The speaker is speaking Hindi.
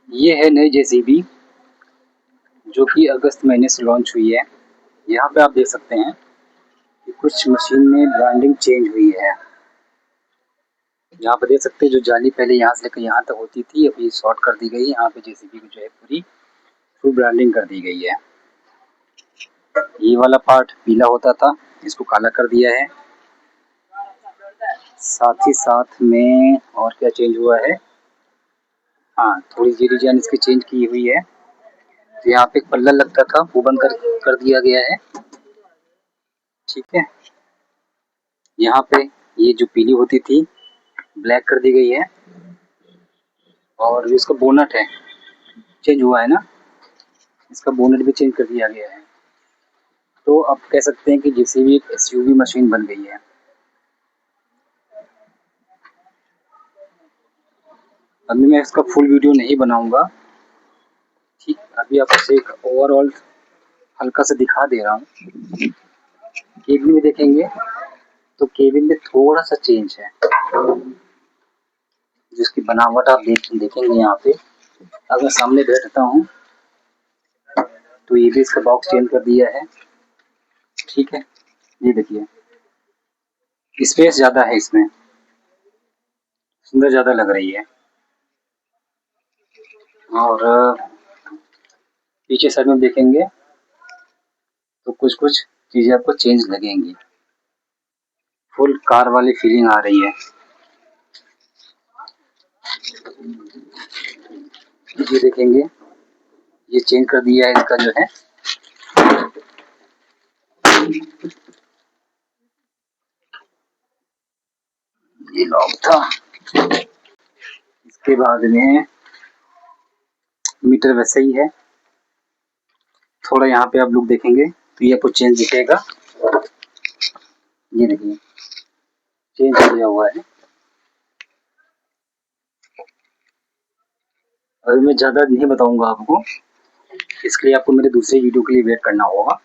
ये है नई जेसीबी जो कि अगस्त महीने से लॉन्च हुई है। यहाँ पे आप देख सकते हैं कि कुछ मशीन में ब्रांडिंग चेंज हुई है। यहाँ पे देख सकते हैं जो जाली पहले यहाँ से लेकर यहाँ तक होती थी, अभी शॉर्ट कर दी गई है। यहाँ पे जेसीबी की जो है पूरी फुल ब्रांडिंग कर दी गई है। ये वाला पार्ट पीला होता था, इसको काला कर दिया है। साथ ही साथ में और क्या चेंज हुआ है, हाँ थोड़ी सी डिजाइन इसकी चेंज की हुई है। तो यहाँ पे एक पल्ला लगता था वो बंद कर दिया गया है। ठीक है, यहाँ पे ये जो पीली होती थी ब्लैक कर दी गई है। और जो इसका बोनट है चेंज हुआ है ना, इसका बोनट भी चेंज कर दिया गया है। तो अब कह सकते हैं कि जेसीबी एक एसयूवी मशीन बन गई है। अभी मैं इसका फुल वीडियो नहीं बनाऊंगा, ठीक, अभी आपसे एक ओवरऑल हल्का से दिखा दे रहा हूँ। केबिन में देखेंगे तो केबिन में थोड़ा सा चेंज है, जिसकी बनावट आप देखेंगे यहाँ पे। अगर सामने बैठता हूँ तो ये भी इसका बॉक्स चेंज कर दिया है। ठीक है, ये देखिए स्पेस ज़्यादा है इसमें, सुंदर ज़्यादा लग रही है। और पीछे साइड में देखेंगे तो कुछ कुछ चीज़ें आपको चेंज लगेंगी, फुल कार वाली फीलिंग आ रही है। ये देखेंगे ये चेंज कर दिया है इसका जो है, ये लॉक था। इसके बाद में मीटर वैसे ही है। थोड़ा यहाँ पे आप लोग देखेंगे तो ये आपको चेंज दिखेगा। ये देखिए चेंज किया हुआ है। अभी मैं ज़्यादा नहीं बताऊंगा आपको, इसके लिए आपको मेरे दूसरे वीडियो के लिए वेट करना होगा।